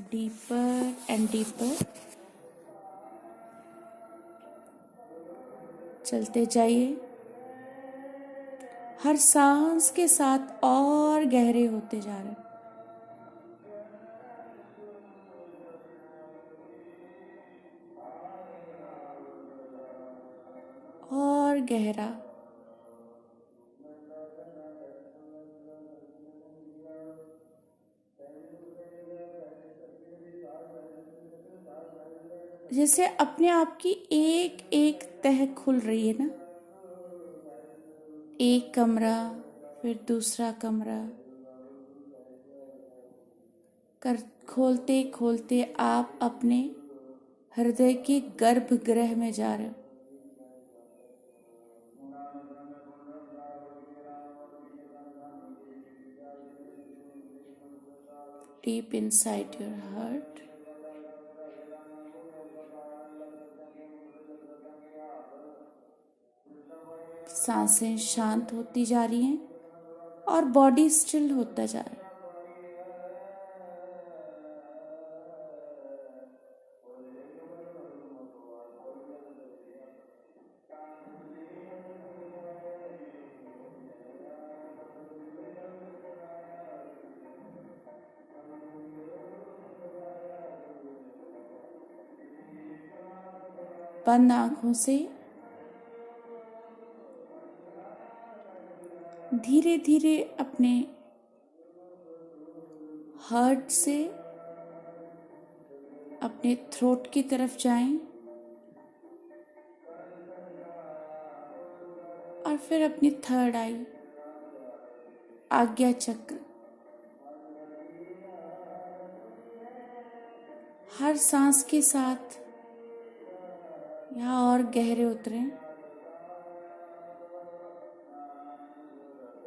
Deeper and deeper चलते जाइए। हर सांस के साथ और गहरे होते जा रहे हैं। और गहरा। जैसे अपने आप की एक एक तह खुल रही है ना। एक कमरा, फिर दूसरा कमरा कर खोलते खोलते आप अपने हृदय के गर्भगृह में जा रहे हो। Deep inside your heart. सांसें शांत होती जा रही हैं और बॉडी स्टिल होता जा रहा है। बंद आंखों से धीरे धीरे अपने हार्ट से अपने थ्रोट की तरफ जाएं और फिर अपनी थर्ड आई आज्ञा चक्र। हर सांस के साथ यहाँ और गहरे उतरें।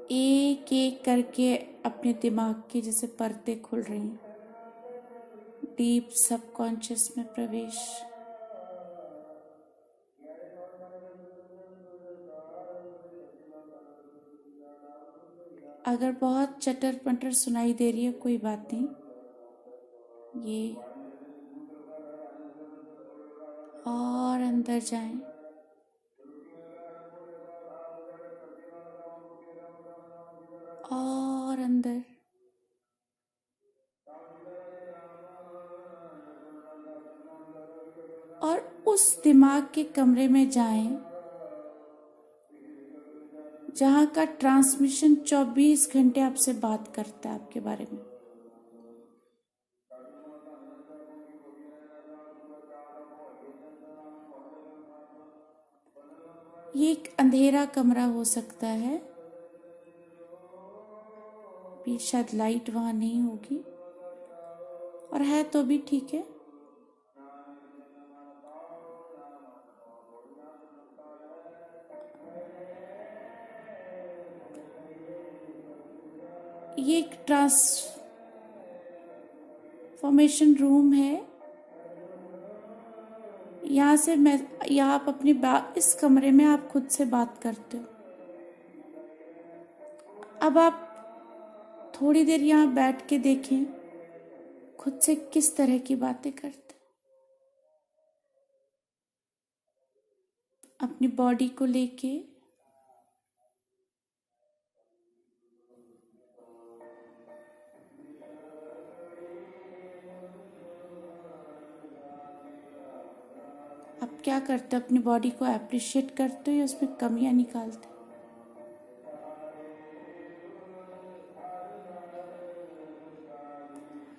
एक एक करके अपने दिमाग की जैसे परतें खुल रही हैं। डीप सबकॉन्शियस में प्रवेश। अगर बहुत चटर पटर सुनाई दे रही है कोई बात नहीं, ये और अंदर जाएं। और अंदर। और उस दिमाग के कमरे में जाएं जहाँ का ट्रांसमिशन 24 घंटे आपसे बात करता है आपके बारे में। ये एक अंधेरा कमरा हो सकता है, भी शायद लाइट वहाँ नहीं होगी, और है तो भी ठीक है। ये एक ट्रांसफॉर्मेशन रूम है। यहाँ से आप अपनी इस कमरे में आप खुद से बात करते हो। अब आप थोड़ी देर यहाँ बैठ के देखें खुद से किस तरह की बातें करते। अपनी बॉडी को लेके आप क्या करते हो? अपनी बॉडी को अप्रिशिएट करते हो या उसमें कमियां निकालते हो?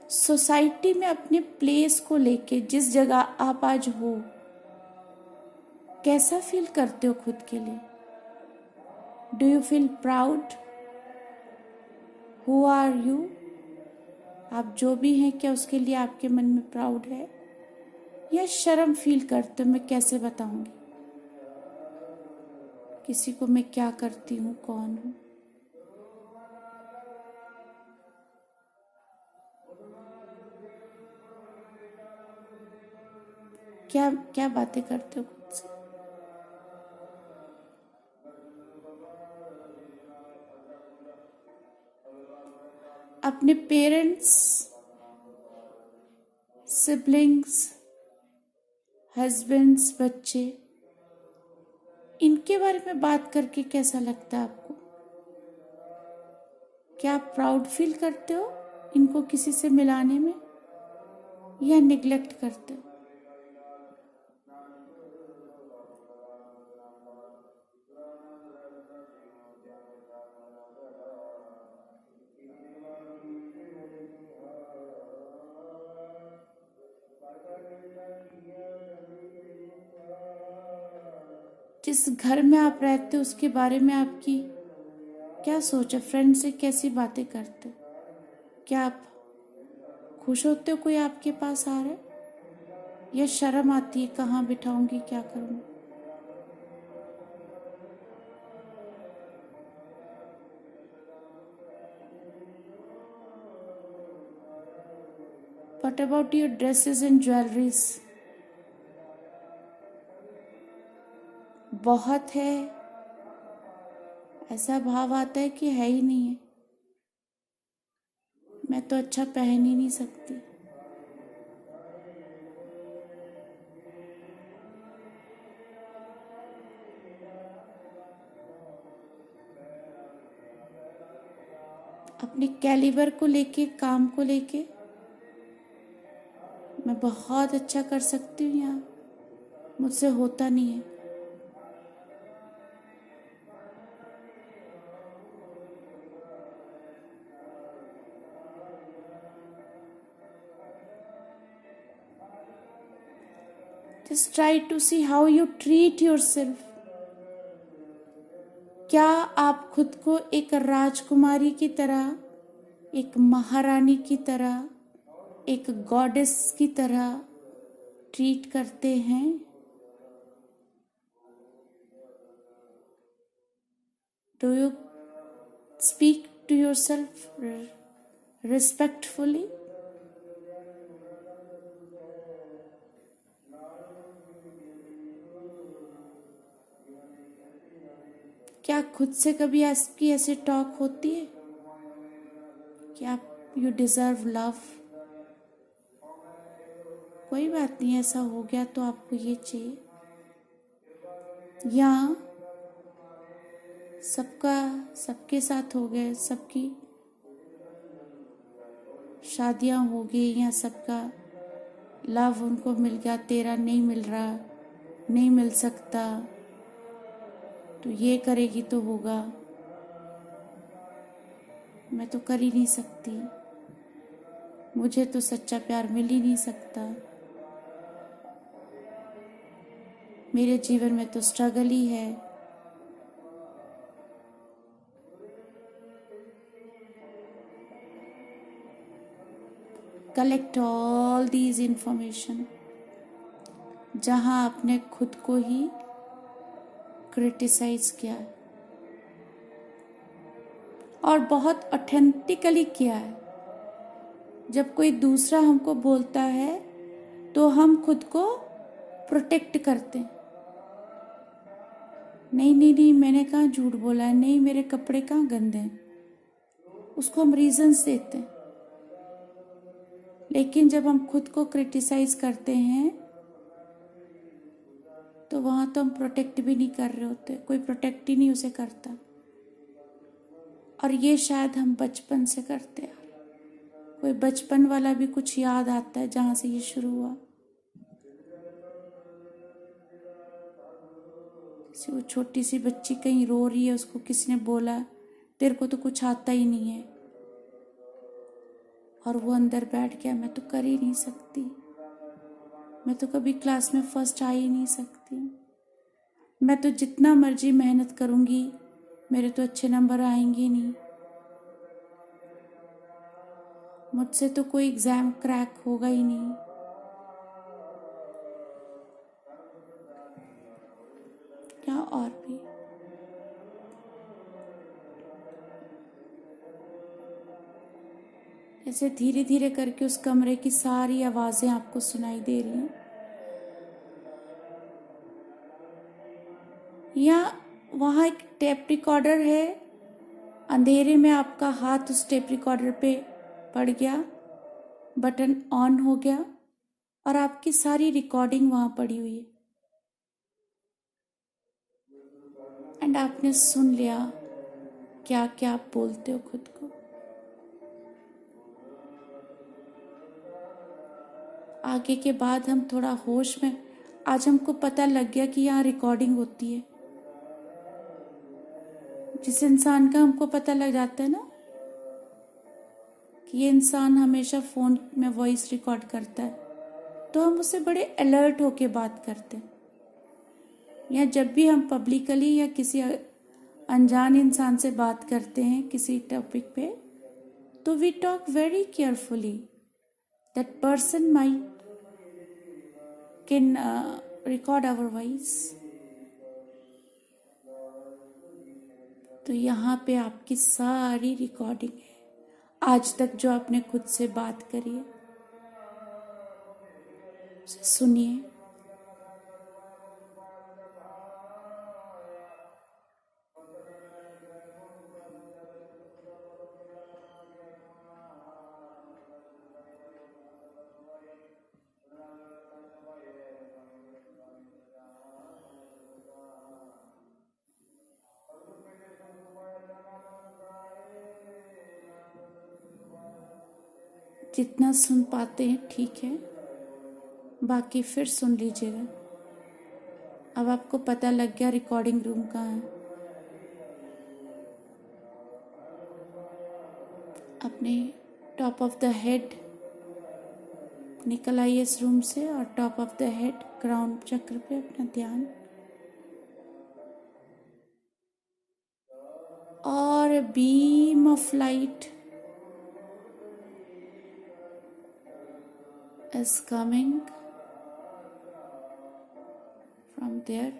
सोसाइटी में अपने प्लेस को लेके जिस जगह आप आज हो, कैसा फील करते हो खुद के लिए? Do you feel proud? Who are you? आप जो भी हैं, क्या उसके लिए आपके मन में प्राउड है या शर्म फील करते हो? मैं कैसे बताऊंगी किसी को मैं क्या करती हूँ, कौन हूँ? क्या क्या बातें करते हो खुद से? अपने पेरेंट्स सिबलिंग्स, हस्बैंड्स, बच्चे, इनके बारे में बात करके कैसा लगता है आपको? क्या आप प्राउड फील करते हो इनको किसी से मिलाने में, या निग्लेक्ट करते हो? जिस घर में आप रहते हो उसके बारे में आपकी क्या सोच है? फ्रेंड से कैसी बातें करते हो? क्या आप खुश होते हो कोई आपके पास आ रहा है, या शर्म आती है कहाँ बिठाऊंगी, क्या करूँगी? What about your dresses and jewelries? बहुत है, ऐसा भाव आता है कि है ही नहीं है, मैं तो अच्छा पहन ही नहीं सकती। अपने कैलिबर को लेके, काम को लेके मैं बहुत अच्छा कर सकती हूँ, यहाँ मुझसे होता नहीं है। Just try to see how you treat yourself. क्या आप खुद को एक राजकुमारी की तरह, एक महारानी की तरह, एक गॉडेस की तरह ट्रीट करते हैं? Do you speak to yourself respectfully? क्या खुद से कभी आपकी ऐसी टॉक होती है कि आप यू डिज़र्व लव? कोई बात नहीं, ऐसा हो गया तो आपको ये चाहिए, या सबका सबके साथ हो गए, सबकी शादियां हो गई, या सबका लव उनको मिल गया, तेरा नहीं मिल रहा, नहीं मिल सकता, तो ये करेगी तो होगा, मैं तो कर ही नहीं सकती, मुझे तो सच्चा प्यार मिल ही नहीं सकता, मेरे जीवन में तो स्ट्रगल ही है। कलेक्ट ऑल दीज इंफॉर्मेशन जहां आपने खुद को ही क्रिटिसाइज किया है और बहुत ऑथेंटिकली किया है। जब कोई दूसरा हमको बोलता है तो हम खुद को प्रोटेक्ट करते हैं, नहीं नहीं नहीं, मैंने कहाँ झूठ बोला है, नहीं मेरे कपड़े कहाँ गंदे हैं, उसको हम रीजंस देते हैं। लेकिन जब हम खुद को क्रिटिसाइज करते हैं तो वहां तो हम प्रोटेक्ट भी नहीं कर रहे होते, कोई प्रोटेक्ट ही नहीं उसे करता, और ये शायद हम बचपन से करते हैं। कोई बचपन वाला भी कुछ याद आता है जहां से ये शुरू हुआ? किसी वो छोटी सी बच्ची कहीं रो रही है, उसको किसी ने बोला तेरे को तो कुछ आता ही नहीं है, और वो अंदर बैठ गया, मैं तो कर ही नहीं सकती, मैं तो कभी क्लास में फर्स्ट आ ही नहीं सकती, मैं तो जितना मर्जी मेहनत करूंगी मेरे तो अच्छे नंबर आएंगे नहीं, मुझसे तो कोई एग्जाम क्रैक होगा ही नहीं। क्या और भी ऐसे धीरे धीरे करके उस कमरे की सारी आवाजें आपको सुनाई दे रही हैं, या वहां एक टेप रिकॉर्डर है, अंधेरे में आपका हाथ उस टेप रिकॉर्डर पे पड़ गया, बटन ऑन हो गया, और आपकी सारी रिकॉर्डिंग वहां पड़ी हुई है एंड आपने सुन लिया क्या क्या आप बोलते हो खुद को। आगे के बाद हम थोड़ा होश में, आज हमको पता लग गया कि यहाँ रिकॉर्डिंग होती है। जिस इंसान का हमको पता लग जाता है ना कि ये इंसान हमेशा फ़ोन में वॉइस रिकॉर्ड करता है, तो हम उससे बड़े अलर्ट होके बात करते हैं। या जब भी हम पब्लिकली या किसी अनजान इंसान से बात करते हैं किसी टॉपिक पे, तो we talk very carefully that person might can record our voice. तो यहाँ पे आपकी सारी रिकॉर्डिंग है, आज तक जो आपने खुद से बात करी है उसे सुनिए। जितना सुन पाते हैं ठीक है, बाकी फिर सुन लीजिएगा। अब आपको पता लग गया रिकॉर्डिंग रूम कहाँ है। अपने टॉप ऑफ द हेड निकल आइए इस रूम से और top of the head crown चक्र पे अपना ध्यान, और beam of light is coming from there,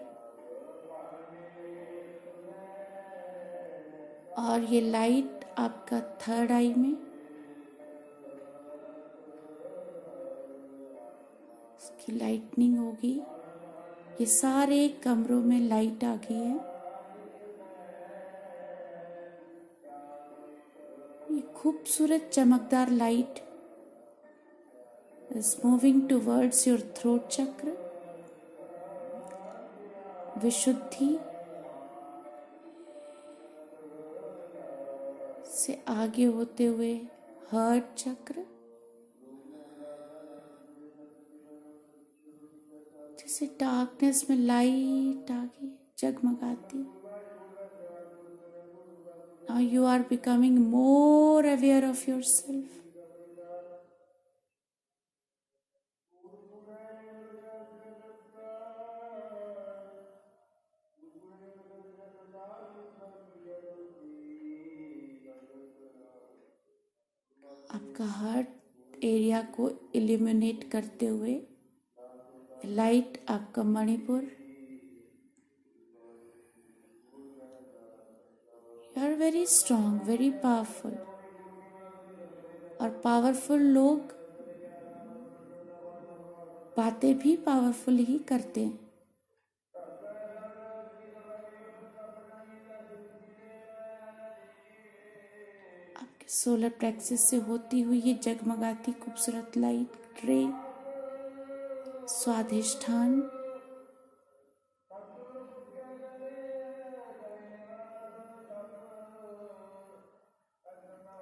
और ये लाइट आपका थर्ड आई में, इसकी लाइटनिंग होगी। ये सारे कमरों में लाइट आ गई है। ये खूबसूरत चमकदार light is moving towards your throat chakra, विशुद्धि से आगे होते हुए हार्ट चक्र, जैसे डार्कनेस में लाइट आ गई जगमगाती। Now you are becoming more aware of yourself. आपका हार्ट एरिया को इल्यूमिनेट करते हुए लाइट आपका Manipur. You are very strong, very powerful. और पावरफुल लोग बातें भी पावरफुल ही करते हैं। आपके सोलर प्लेक्सस से होती हुई ये जगमगाती खूबसूरत लाइट रे स्वाधिष्ठान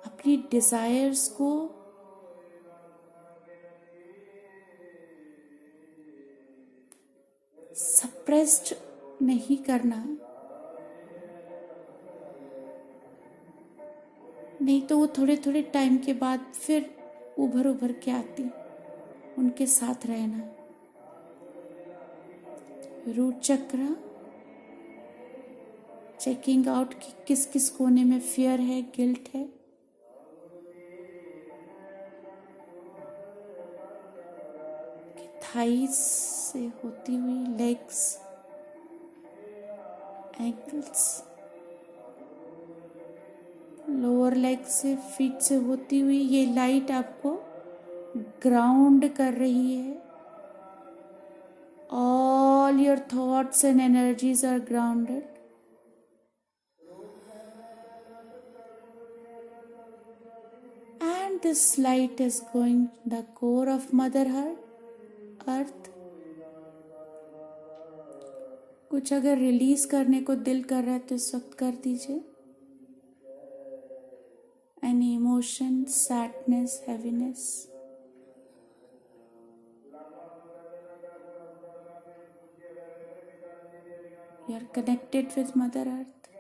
अपनी डिजायर्स को सप्रेस्ड नहीं करना, नहीं तो वो थोड़े थोड़े टाइम के बाद फिर उभर के आती। उनके साथ रहना। रूट चक्र चेकिंग आउट कि किस किस कोने में फियर है, गिल्ट है। थाइस से होती हुई लेग्स, एंकल्स, लोअर लेग से फीट से होती हुई ये लाइट आपको ग्राउंड कर रही है। All your thoughts and energies are grounded. And this light is going to the core of Mother Heart, अर्थ। कुछ अगर रिलीज करने को दिल कर रहा है तो इस वक्त कर दीजिए। Any emotion, sadness, heaviness. You are connected with mother earth.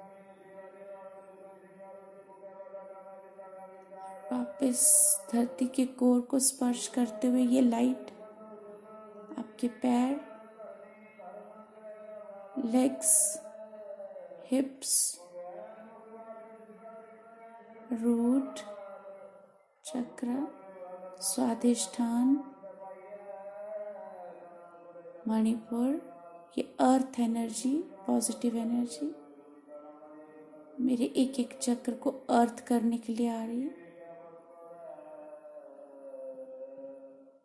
वापस धरती के कोर को स्पर्श करते हुए ये लाइट आपके पैर, लेग्स, हिप्स, रूट चक्र, स्वादिष्ठान, मणिपुर, ये अर्थ एनर्जी, पॉजिटिव एनर्जी मेरे एक एक चक्र को अर्थ करने के लिए आ रही है।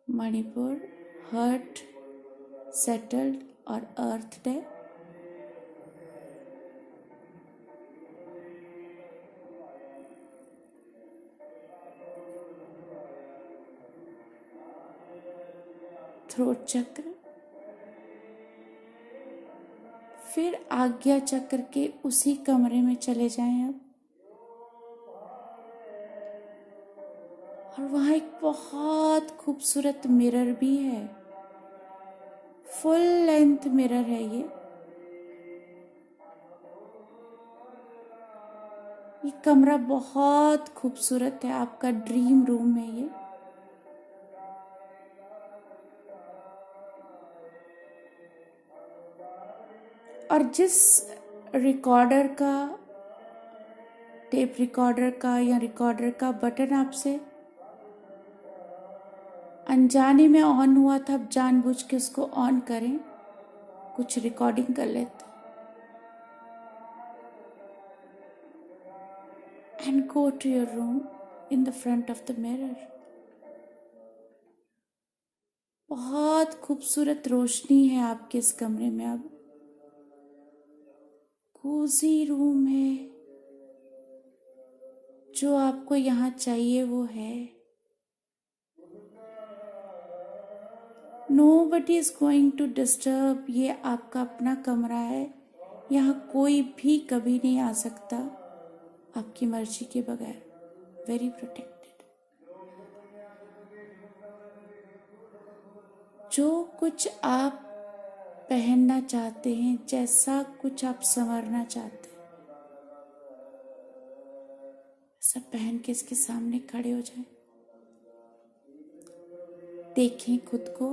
मणिपुर हर्ट, सेटल्ड और अर्थड है। थ्रोट चक्र, फिर आज्ञा चक्र के उसी कमरे में चले जाएं अब, और वहां एक बहुत खूबसूरत मिरर भी है। फुल लेंथ मिरर है ये कमरा बहुत खूबसूरत है, आपका ड्रीम रूम है ये। और जिस रिकॉर्डर का, टेप रिकॉर्डर का या रिकॉर्डर का बटन आपसे अनजाने में ऑन हुआ था, अब जानबूझ के उसको ऑन करें, कुछ रिकॉर्डिंग कर लेते and go to your room in the front of the mirror. बहुत खूबसूरत रोशनी है आपके इस कमरे में। अब कोजी रूम है, जो आपको यहाँ चाहिए वो है। Nobody is going to disturb। ये आपका अपना कमरा है, यहाँ कोई भी कभी नहीं आ सकता आपकी मर्जी के बगैर। Very protected. जो कुछ आप पहनना चाहते हैं, जैसा कुछ आप संवरना चाहते हैं, सब पहन के इसके सामने खड़े हो जाएं। देखें खुद को,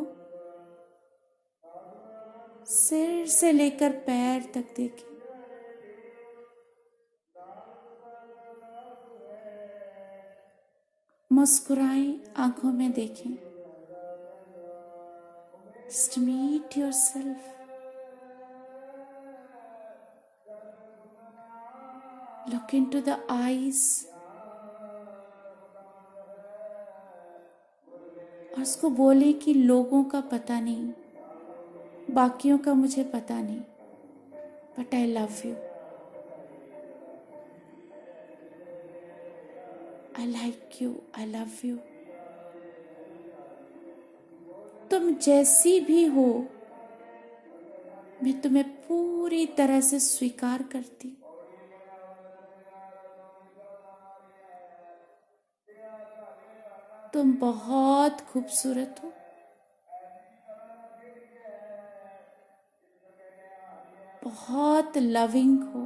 सिर से लेकर पैर तक देखें। मुस्कुराएं, आंखों में देखें। Just meet yourself। Look into the eyes। और उसको बोले कि लोगों का पता नहीं, बाकियों का मुझे पता नहीं, but I love you. I like you, I love you. तुम जैसी भी हो, मैं तुम्हें पूरी तरह से स्वीकार करती हूँ। तुम बहुत खूबसूरत हो, बहुत लविंग हो।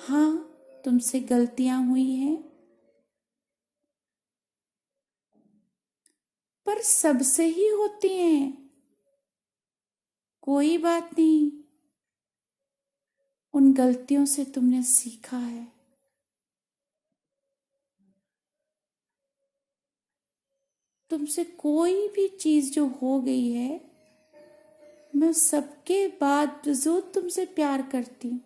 हाँ, तुमसे गलतियां हुई हैं, पर सबसे ही होती हैं, कोई बात नहीं। उन गलतियों से तुमने सीखा है। तुमसे कोई भी चीज जो हो गई है, मैं सबके बावजूद तुमसे प्यार करती हूँ।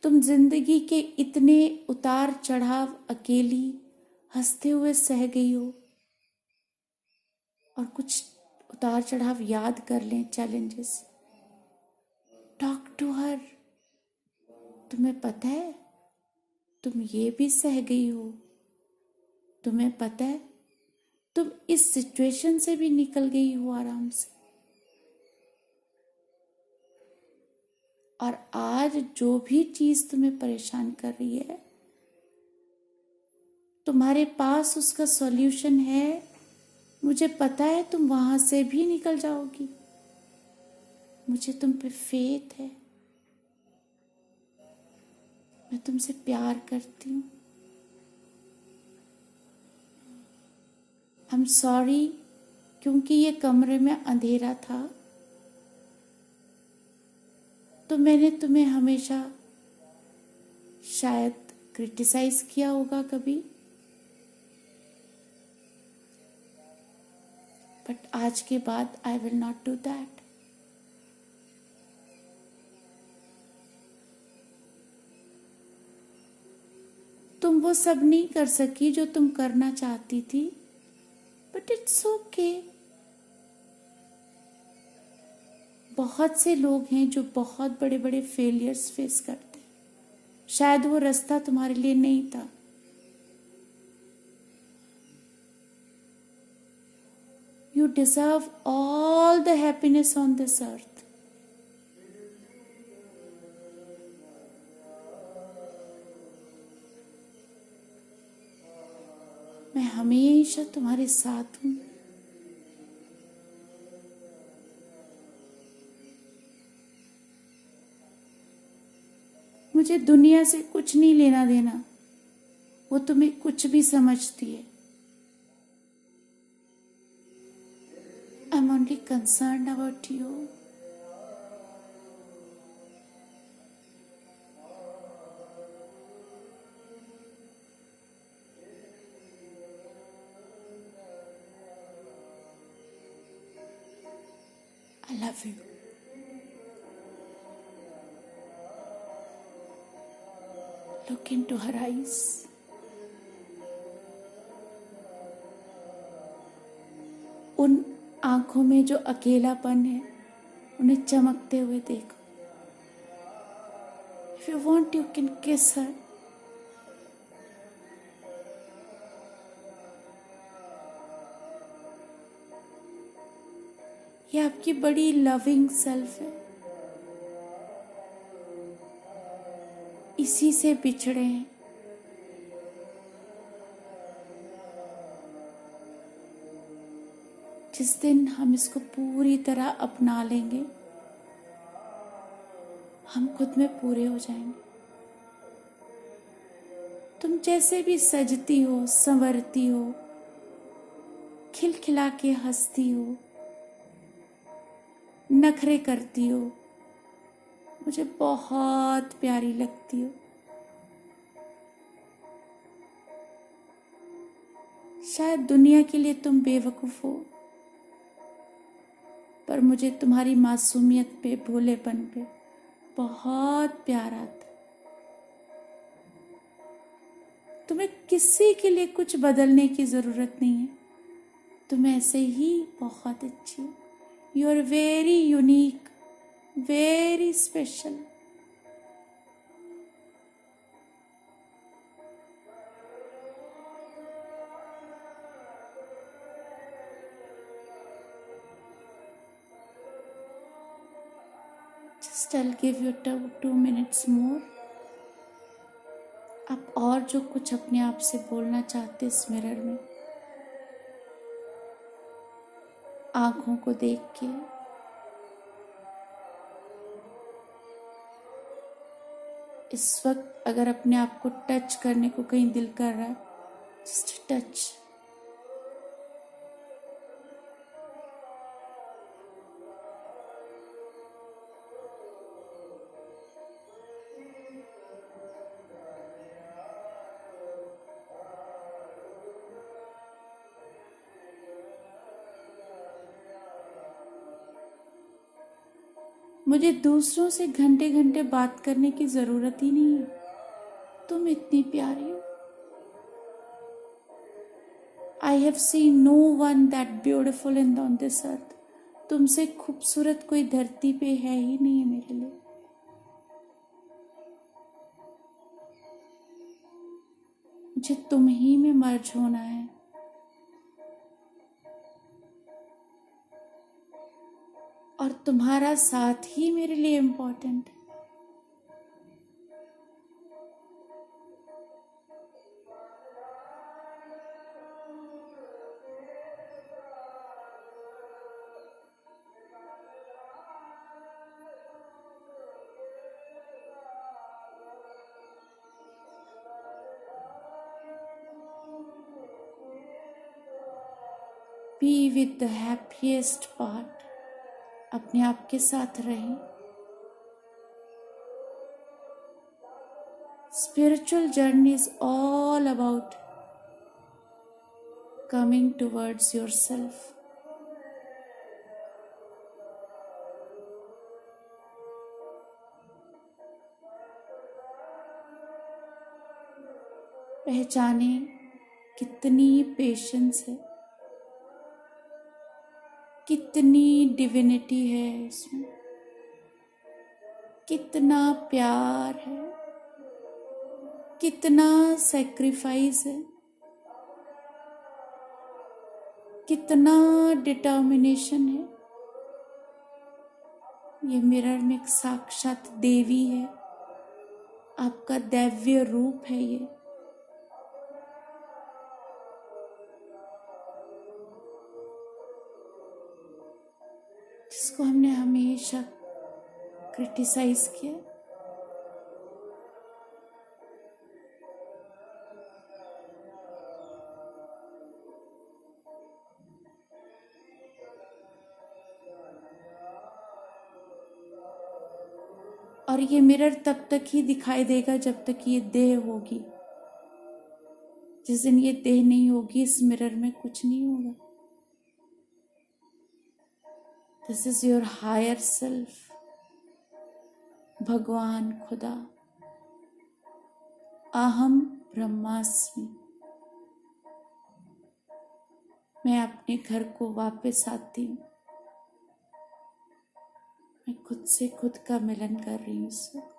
तुम जिंदगी के इतने उतार चढ़ाव अकेली हंसते हुए सह गई हो, और कुछ उतार चढ़ाव याद कर लें, चैलेंजेस। Talk to her. तुम्हें पता है तुम ये भी सह गई हो, तुम्हें पता है तुम इस सिचुएशन से भी निकल गई हो आराम से। और आज जो भी चीज तुम्हें परेशान कर रही है, तुम्हारे पास उसका सॉल्यूशन है। मुझे पता है तुम वहां से भी निकल जाओगी। मुझे तुम पे फेथ है। मैं तुमसे प्यार करती हूँ। आई एम सॉरी, क्योंकि ये कमरे में अंधेरा था तो मैंने तुम्हें हमेशा शायद क्रिटिसाइज किया होगा कभी, बट आज के बाद I will not do that. तुम वो सब नहीं कर सकी जो तुम करना चाहती थी, बट इट्स ओके। बहुत से लोग हैं जो बहुत बड़े बड़े फेलियर्स फेस करते हैं। शायद वो रास्ता तुम्हारे लिए नहीं था। You deserve all the happiness on this earth. मैं हमेशा तुम्हारे साथ हूं। मुझे दुनिया से कुछ नहीं लेना देना, वो तुम्हें कुछ भी समझती है। I'm only concerned about you. I love you. Look into her eyes. उन आंखों में जो अकेलापन है उन्हें चमकते हुए देखो। If you want, you can kiss her. ये आपकी बड़ी लविंग सेल्फ है। इसी से बिछड़े हैं। जिस दिन हम इसको पूरी तरह अपना लेंगे, हम खुद में पूरे हो जाएंगे। तुम जैसे भी सजती हो, संवरती हो, खिलखिला के हंसती हो, नखरे करती हो, मुझे बहुत प्यारी लगती हो। शायद दुनिया के लिए तुम बेवकूफ हो, पर मुझे तुम्हारी मासूमियत पे, भोलेपन पे बहुत प्यार आता है। तुम्हें किसी के लिए कुछ बदलने की जरूरत नहीं है। तुम ऐसे ही बहुत अच्छी हो। You are very unique, very special. Just I'll give you 2 minutes more. आप और जो कुछ अपने आप से बोलना चाहते इस मिरर में, आंखों को देख के, इस वक्त अगर अपने आप को टच करने को कहीं दिल कर रहा है, जस्ट टच। मुझे दूसरों से घंटे घंटे बात करने की जरूरत ही नहीं है। तुम इतनी प्यारी हो। I have seen no one that beautiful in on this earth. तुमसे खूबसूरत कोई धरती पे है ही नहीं मेरे लिए। मुझे तुम ही में मर्ज होना है। और तुम्हारा साथ ही मेरे लिए इम्पोर्टेंट है। Be with the happiest part. अपने आप के साथ रहें। Spiritual journey is all about coming towards yourself. पहचाने कितनी पेशेंस है, कितनी डिविनिटी है इसमें, कितना प्यार है, कितना सैक्रिफाइस है, कितना डिटर्मिनेशन है। ये मिरर में एक साक्षात देवी है, आपका दैव्य रूप है ये। जिसको हमने हमेशा क्रिटिसाइज किया। और ये मिरर तब तक ही दिखाई देगा जब तक ये देह होगी। जिस दिन ये देह नहीं होगी, इस मिरर में कुछ नहीं होगा। This is your higher self, भगवान खुदा। अहम ब्रह्मास्मि। मैं अपने घर को वापस आती हूँ। मैं खुद से खुद का मिलन कर रही हूँ इस वक्त।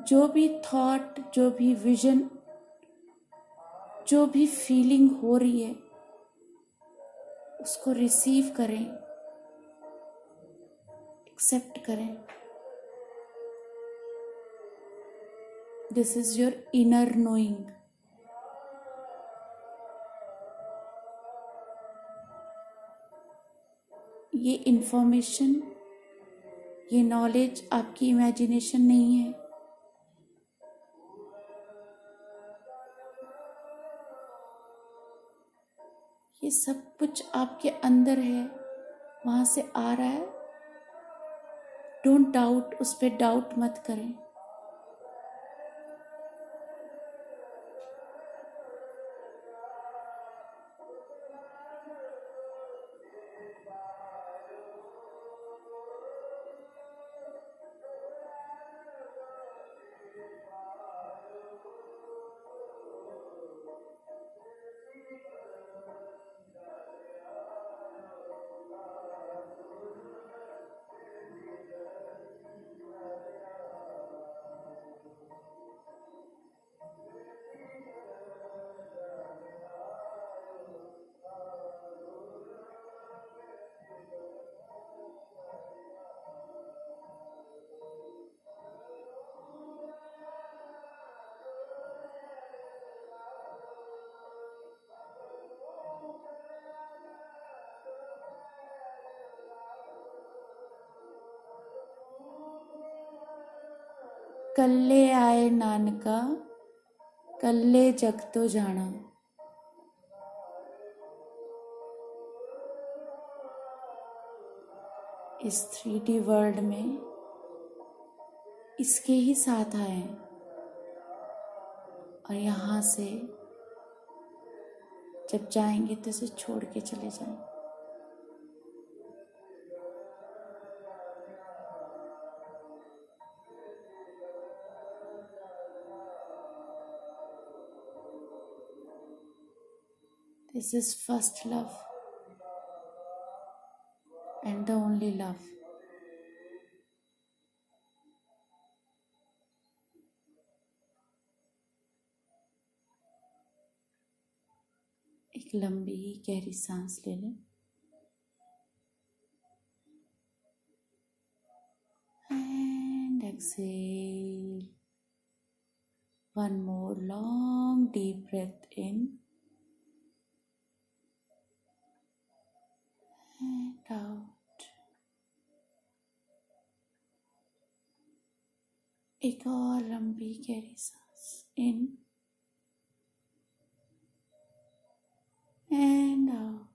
जो भी थॉट, जो भी विजन, जो भी फीलिंग हो रही है, उसको रिसीव करें, एक्सेप्ट करें। This is your inner knowing. ये इंफॉर्मेशन, ये नॉलेज आपकी इमेजिनेशन नहीं है। ये सब कुछ आपके अंदर है, वहां से आ रहा है। डोंट डाउट, उस पर डाउट मत करें। कल्ले आए नानका कल्ले जग तो जाना। इस 3D वर्ल्ड में इसके ही साथ आए हैं और यहाँ से जब जाएंगे तो इसे छोड़ के चले जाएंगे। This is first love and the only love. एक लंबी गहरी सांस ले लें and exhale. One more long deep breath in and out. एक और लंबी गहरी सांस in and out.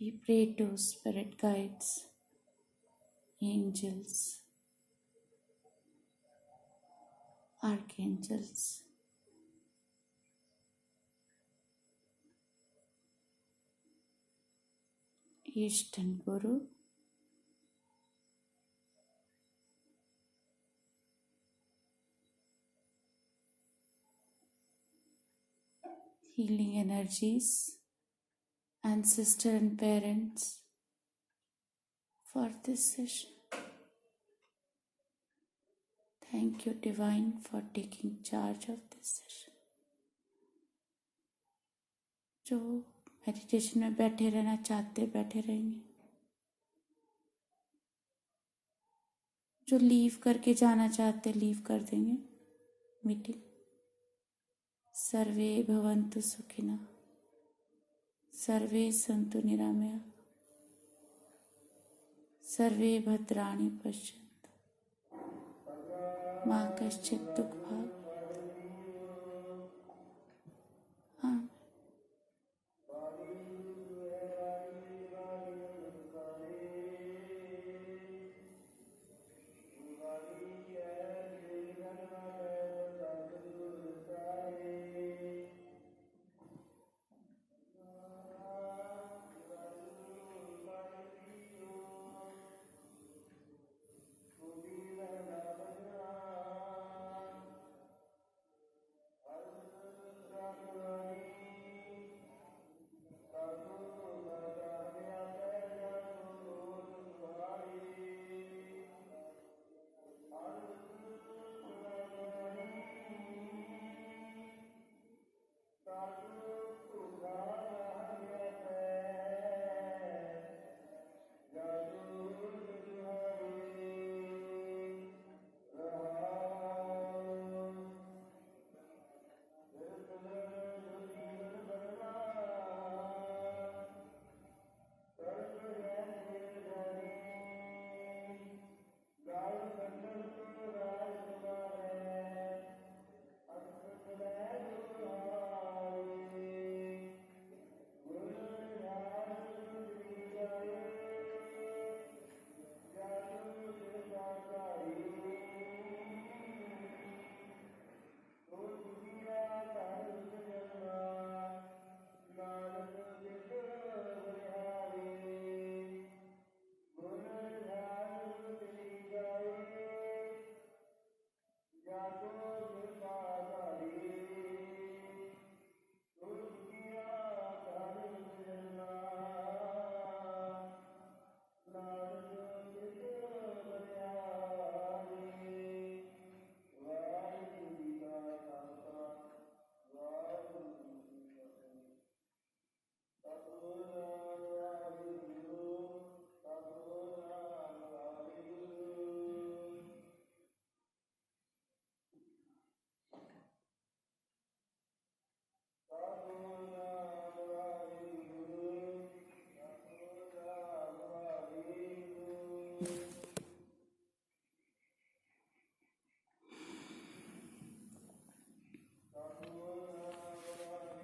We pray to spirit guides, angels, archangels, Eastern Guru, healing energies, ancestor and parents for this session. Thank you, Divine, for taking charge of this session. जो meditation में बैठे रहना चाहते बैठे रहेंगे, जो लीव करके जाना चाहते लीव कर देंगे मीटिंग। सर्वे भवन्तु सुखिनः, सर्वे सन्तु निरामया, सर्वे भद्राणि पश्यन्तु, मा कश्चित् दुःखभाग्